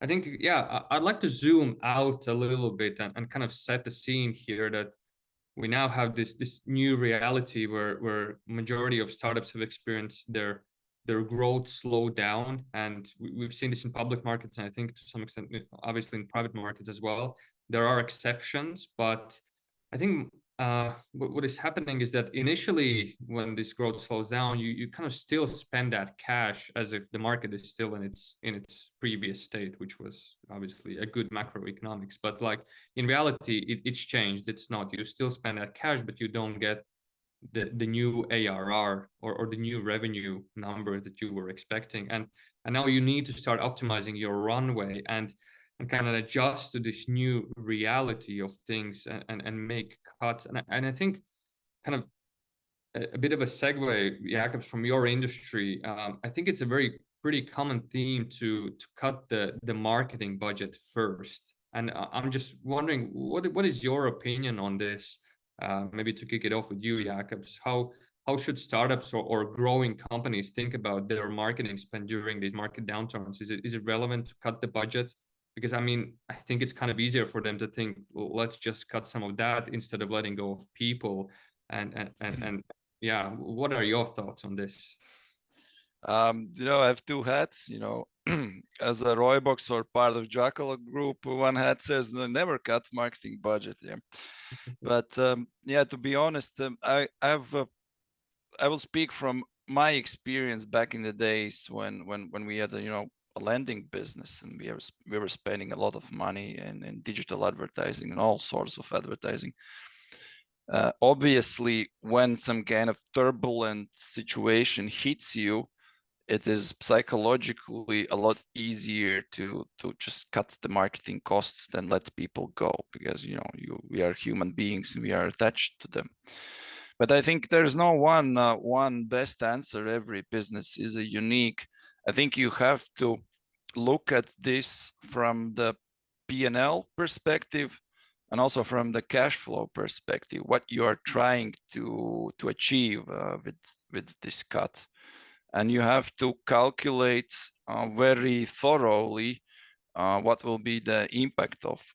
I think, yeah, I'd like to zoom out a little bit and kind of set the scene here that we now have this new reality where majority of startups have experienced their growth slow down, and we've seen this in public markets, and I think to some extent, obviously in private markets as well. There are exceptions, but I think what is happening is that initially, when this growth slows down, you kind of still spend that cash as if the market is still in its previous state, which was obviously a good macroeconomics. But like in reality, it's changed. It's not. You still spend that cash, but you don't get the new ARR or the new revenue numbers that you were expecting. And now you need to start optimizing your runway and kind of adjust to this new reality of things and make cuts. And I think kind of a bit of a segue, Jēkabs, from your industry. I think it's a very pretty common theme to cut the marketing budget first. And I'm just wondering, what is your opinion on this? Maybe to kick it off with you, Jēkabs, how should startups or growing companies think about their marketing spend during these market downturns? Is it relevant to cut the budget? Because I mean, I think it's kind of easier for them to think, well, let's just cut some of that instead of letting go of people. And yeah, what are your thoughts on this? I have two hats, as a Roibox or part of Jēkabs group. One hat says never cut marketing budget. Yeah. But to be honest, I will speak from my experience back in the days when we had a lending business, and we were spending a lot of money in digital advertising and all sorts of advertising. Obviously, when some kind of turbulent situation hits you, it is psychologically a lot easier to just cut the marketing costs than let people go, because we are human beings and we are attached to them. But I think there's no one best answer. Every business is a unique. I think you have to look at this from the P&L perspective and also from the cash flow perspective, what you are trying to achieve with this cut. And you have to calculate very thoroughly what will be the impact of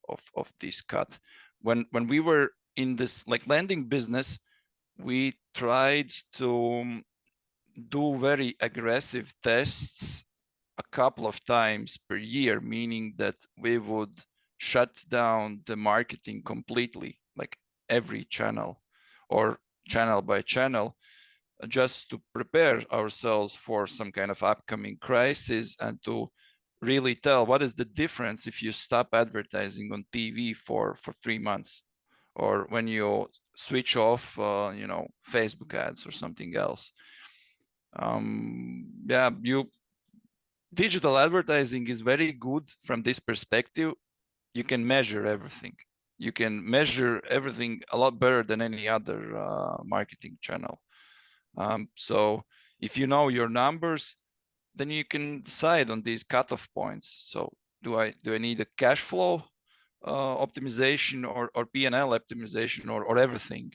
this cut. When we were in this lending business, we tried to do very aggressive tests a couple of times per year, meaning that we would shut down the marketing completely, like every channel or channel by channel, just to prepare ourselves for some kind of upcoming crisis and to really tell what is the difference if you stop advertising on TV for 3 months, or when you switch off Facebook ads or something else. Digital advertising is very good from this perspective. You can measure everything. You can measure everything a lot better than any other marketing channel. So if you know your numbers, then you can decide on these cutoff points. So do I need a cash flow optimization or P&L optimization or everything?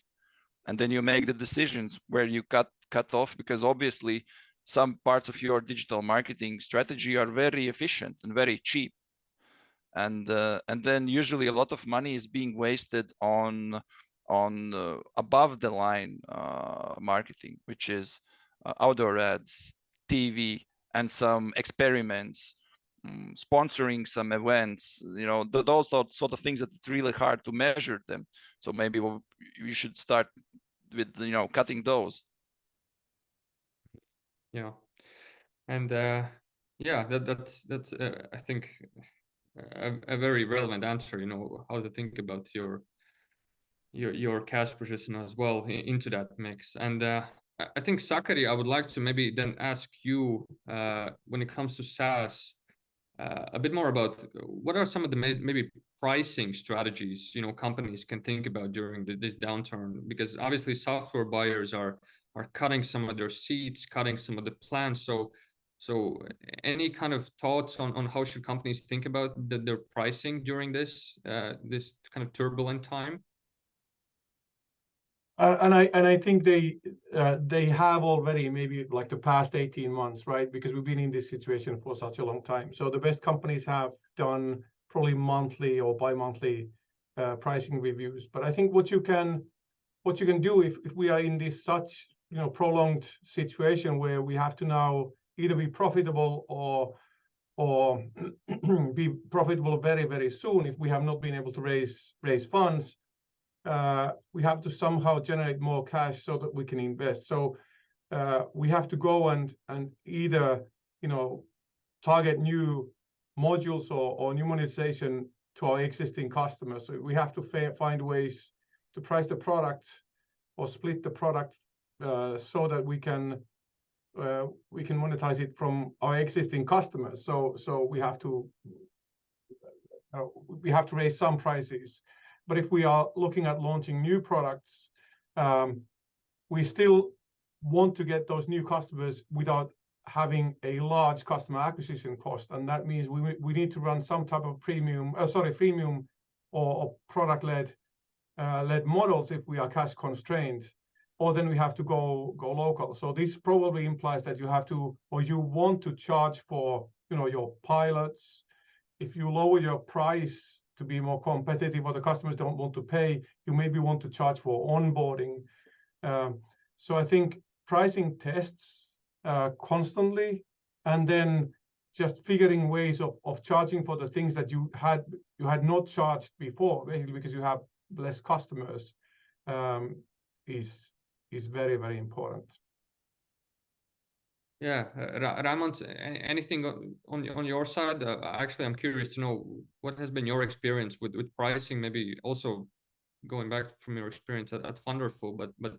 And then you make the decisions where you cut off, because obviously some parts of your digital marketing strategy are very efficient and very cheap. And then usually a lot of money is being wasted on above the line marketing, which is outdoor ads, TV, and some experiments, sponsoring some events, those sort of things that it's really hard to measure them. So maybe you should start with cutting those. Yeah, and that's I think a very relevant answer. How to think about your cash position as well into that mix. And I think, Sakari, I would like to maybe then ask you, when it comes to SaaS, a bit more about what are some of the maybe pricing strategies companies can think about during this downturn, because obviously software buyers are cutting some of their seats, cutting some of the plans. So any kind of thoughts on how should companies think about their pricing during this kind of turbulent time? And I think they have already, maybe like the past 18 months, right? Because we've been in this situation for such a long time. So the best companies have done probably monthly or bi-monthly pricing reviews. But I think what you can do if we are in this such prolonged situation where we have to now either be profitable or be profitable very, very soon, if we have not been able to raise funds, we have to somehow generate more cash so that we can invest. So we have to go and either target new modules or new monetization to our existing customers. So we have to find ways to price the product or split the product so that we can monetize it from our existing customers. So we have to raise some prices. But if we are looking at launching new products, we still want to get those new customers without having a large customer acquisition cost, and that means we need to run some type of freemium or product-led models if we are cash constrained, or then we have to go local. So this probably implies that you have to, or you want to charge for your pilots. If you lower your price to be more competitive, or the customers don't want to pay, you maybe want to charge for onboarding. So I think pricing tests constantly, and then just figuring ways of charging for the things that you had not charged before, basically because you have less customers, is very, very important. Yeah, Raimonds, anything on your side? Actually, I'm curious to know what has been your experience with pricing, maybe also going back from your experience at Funderful, but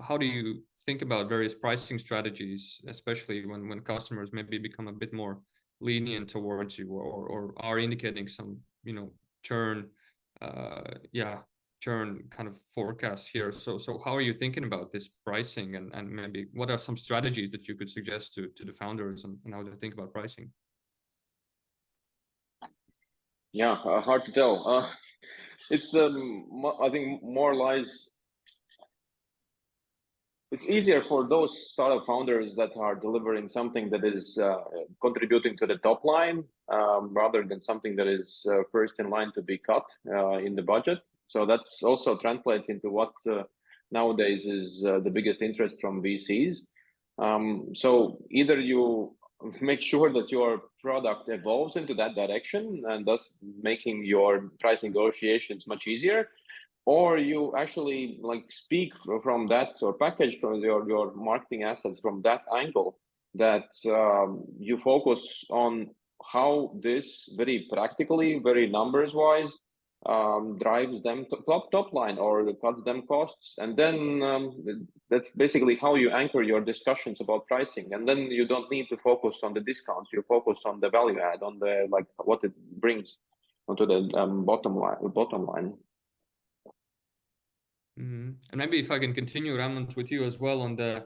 how do you think about various pricing strategies, especially when customers maybe become a bit more lenient towards you or are indicating some churn kind of forecasts here. So how are you thinking about this pricing, and maybe what are some strategies that you could suggest to the founders and how to think about pricing? Yeah, hard to tell. It's I think more lies. It's easier for those startup founders that are delivering something that is contributing to the top line rather than something that is first in line to be cut in the budget. So that's also translates into what nowadays is the biggest interest from VCs. So either you make sure that your product evolves into that direction and thus making your price negotiations much easier, or you actually speak from that or package from your marketing assets from that angle, that you focus on how this very practically, very numbers wise drives them top line or cuts them costs, and then that's basically how you anchor your discussions about pricing. And then you don't need to focus on the discounts, you focus on the value add, on the what it brings onto the bottom line. Mm-hmm. And maybe if I can continue, Raimonds, with you as well on the,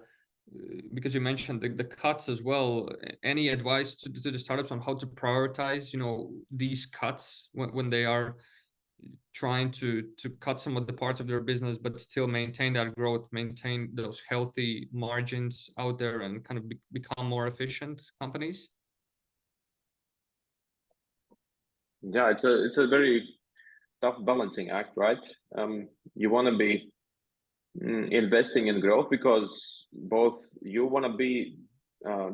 because you mentioned the cuts as well. Any advice to the startups on how to prioritize, these cuts when they are trying to cut some of the parts of their business, but still maintain that growth, maintain those healthy margins out there, and kind of become more efficient companies? Yeah, it's a very tough balancing act, right? You want to be investing in growth because both you want to be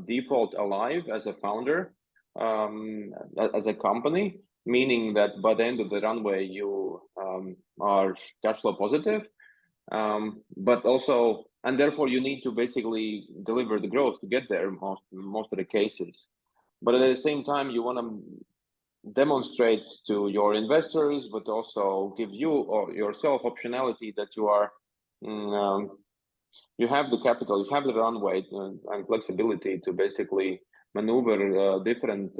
default alive as a founder, as a company, meaning that by the end of the runway you are cash flow positive, but also, and therefore you need to basically deliver the growth to get there most of the cases. But at the same time, you want to demonstrate to your investors, but also give you or yourself optionality that you are you have the capital, you have the runway and flexibility to basically maneuver different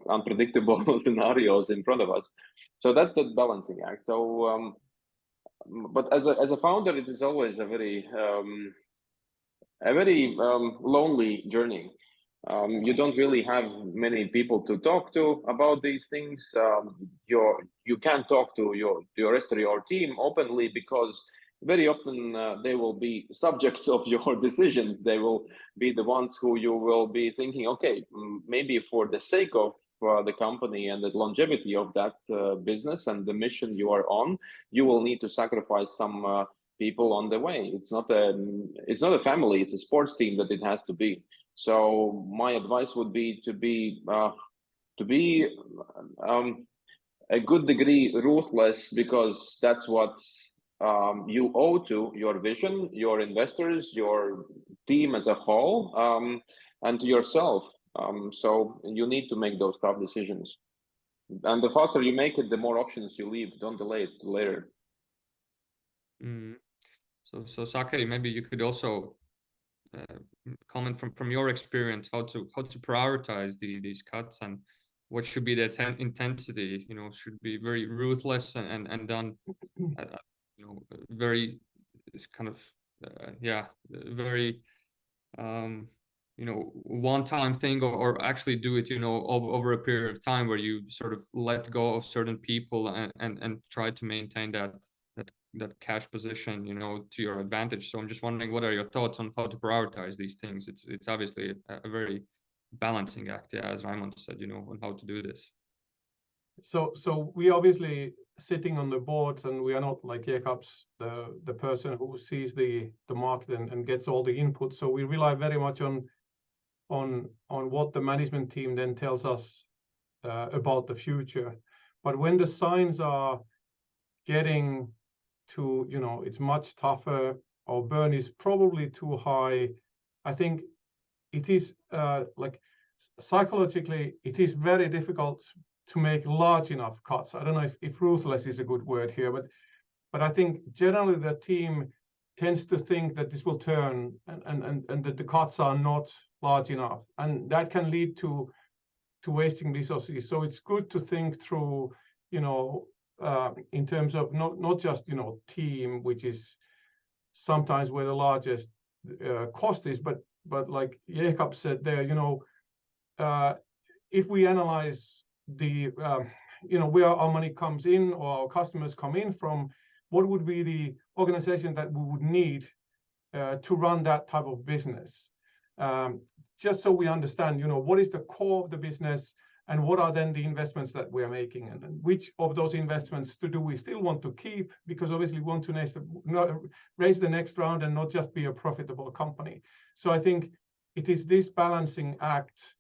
unpredictable scenarios in front of us. So that's the balancing act. So but as a founder, it is always a very lonely journey. You don't really have many people to talk to about these things. You can't talk to your rest of your team openly because very often they will be subjects of your decisions. They will be the ones who you will be thinking, okay, maybe for the sake of the company and the longevity of that business and the mission you are on, you will need to sacrifice some people on the way. It's not a family, it's a sports team that it has to be. So my advice would be to be a good degree ruthless, because that's what you owe to your vision, your investors, your team as a whole, and to yourself. So you need to make those tough decisions. And the faster you make it, the more options you leave. Don't delay it later. So Sakari, maybe you could also comment from your experience how to prioritize these cuts, and what should be the intensity. Should be very ruthless and done very kind of very one-time thing, or actually do it over a period of time, where you sort of let go of certain people and try to maintain that cash position to your advantage. So I'm just wondering, what are your thoughts on how to prioritize these things? It's obviously a very balancing act, as Raimonds said, on how to do this. So we obviously sitting on the boards, and we are not like Jēkabs, the person who sees the market and gets all the input. So we rely very much on what the management team then tells us about the future. But when the signs are getting to, it's much tougher, or burn is probably too high, I think it is like psychologically, it is very difficult to make large enough cuts. I don't know if ruthless is a good word here, but I think generally the team tends to think that this will turn and that the cuts are not large enough, and that can lead to wasting resources. So it's good to think through, in terms of not just team, which is sometimes where the largest cost is, but like Jēkabs said there, if we analyze the where our money comes in, or our customers come in from, what would be the organization that we would need to run that type of business, just so we understand what is the core of the business, and what are then the investments that we are making, and which of those investments do we still want to keep, because obviously we want to raise the next round and not just be a profitable company. So I think it is this balancing act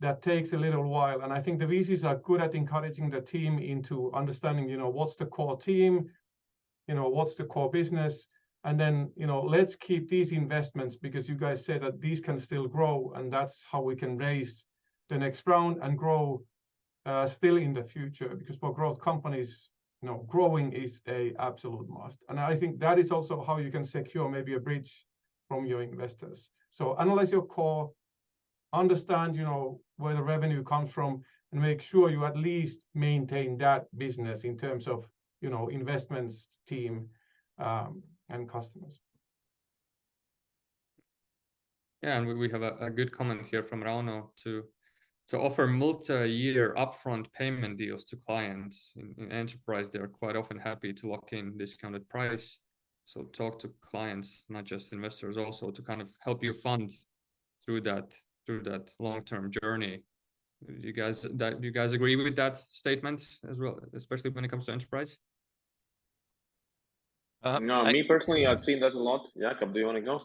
that takes a little while, and I think the VCs are good at encouraging the team into understanding what's the core team, what's the core business, and then let's keep these investments, because you guys said that these can still grow, and that's how we can raise the next round and grow still in the future, because for growth companies, growing is a absolute must. And I think that is also how you can secure maybe a bridge from your investors. So analyze your core, understand where the revenue comes from, and make sure you at least maintain that business in terms of investments, team, and customers. Yeah, and we have a good comment here from Rauno to offer multi-year upfront payment deals to clients. In enterprise, they're quite often happy to lock in discounted price. So talk to clients, not just investors, also to kind of help you fund through that long-term journey. Do you guys agree with that statement as well, especially when it comes to enterprise? Me personally, I've seen that a lot. Jēkab, do you want to go?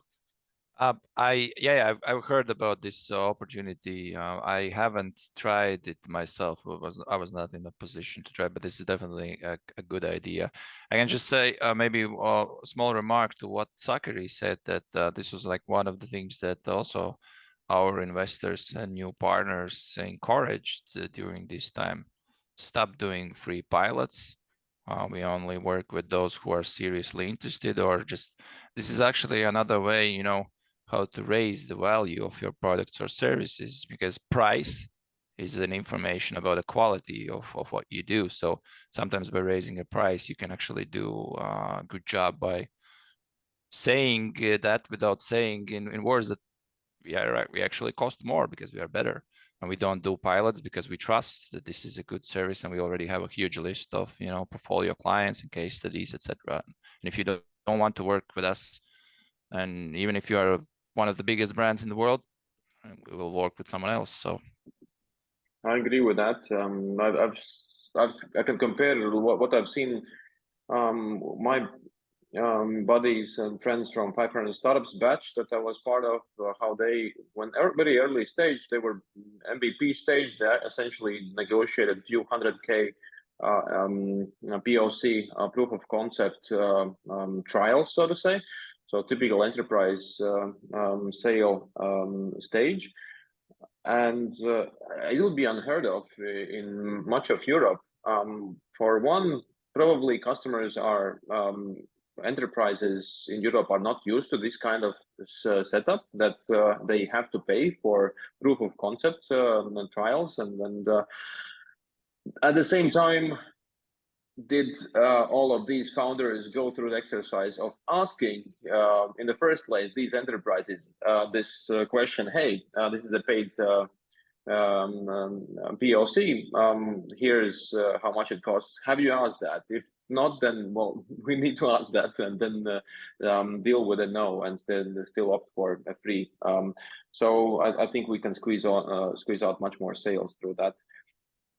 I've heard about this opportunity. I haven't tried it myself. I was not in a position to try, but this is definitely a good idea. I can just say maybe a small remark to what Sakari said, that this was like one of the things that also our investors and new partners encouraged during this time. Stop doing free pilots. We only work with those who are seriously interested, or just, this is actually another way, how to raise the value of your products or services, because price is an information about the quality of what you do. So sometimes by raising a price, you can actually do a good job by saying that without saying in words that we actually cost more because we are better. And we don't do pilots because we trust that this is a good service, and we already have a huge list of portfolio clients and case studies, etc. And if you don't don't want to work with us. And even if you are one of the biggest brands in the world, we will work with someone else. So I agree with that. I can compare what I've seen. My buddies and friends from 500 Startups batch that I was part of, how they, when very early stage, they were MVP stage, they essentially negotiated a few 100K POC, proof of concept trials, so to say. So typical enterprise sale stage. And it would be unheard of in much of Europe. For one, probably customers are enterprises in Europe are not used to this kind of setup, that they have to pay for proof of concept trials, and at the same time, did all of these founders go through the exercise of asking in the first place these enterprises this question? Hey, this is a paid POC. Here's how much it costs. Have you asked that? If not, then well, we need to ask that, and then deal with a no, and still opt for a free. So I think we can squeeze out much more sales through that.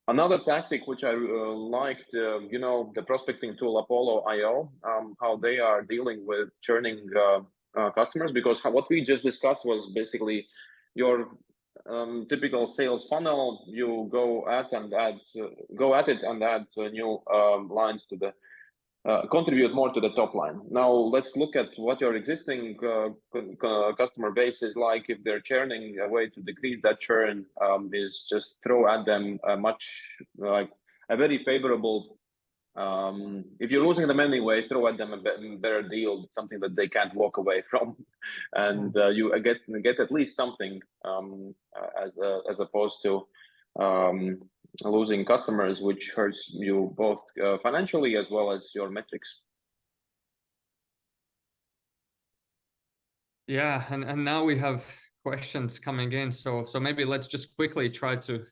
Another tactic which I liked, you know, the prospecting tool Apollo.io, how they are dealing with churning customers, because what we just discussed was basically your typical sales funnel. You go at it and add new lines to the contribute more to the top line. Now let's look at what your existing customer base is like. If they're churning, a way to decrease that churn is just throw at them a very favorable. If you're losing them anyway, throw at them a better deal, something that they can't walk away from, and you get at least something as opposed to losing customers, which hurts you both financially as well as your metrics. Yeah, and now we have questions coming in, so maybe let's just quickly try to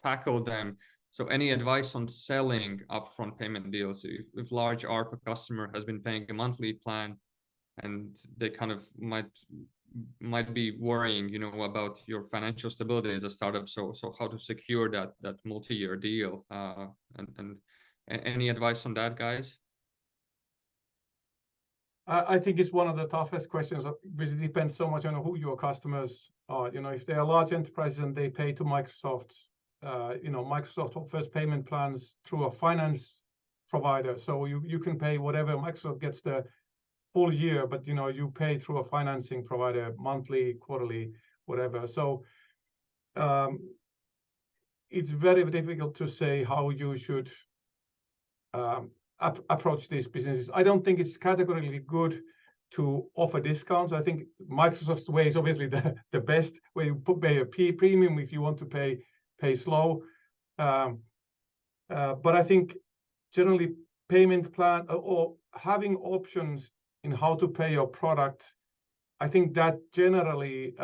tackle them. So any advice on selling upfront payment deals? If large ARPA customer has been paying a monthly plan, and they kind of might be worrying, you know, about your financial stability as a startup. So how to secure that multi-year deal? And any advice on that, guys? I think it's one of the toughest questions, because it depends so much on who your customers are. You know, if they are large enterprises and they pay to Microsoft, you know, Microsoft offers payment plans through a finance provider. So you can pay whatever. Microsoft gets the full year, but you know, you pay through a financing provider monthly, quarterly, whatever. So it's very difficult to say how you should approach these businesses. I don't think it's categorically good to offer discounts. I think Microsoft's way is obviously the best, where you pay a premium if you want to pay slow. But I think generally payment plan or having options in how to pay your product, I think that generally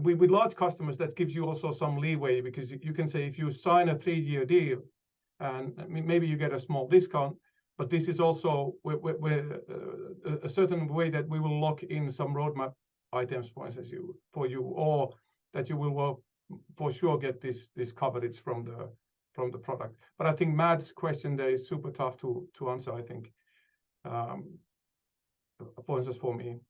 with large customers, that gives you also some leeway, because you can say if you sign a 3-year deal, and maybe you get a small discount, but this is also a certain way that we will lock in some roadmap items for you, or that you will for sure get this coverage from the product. But I think Matt's question there is super tough to answer, I think, for instance, for me.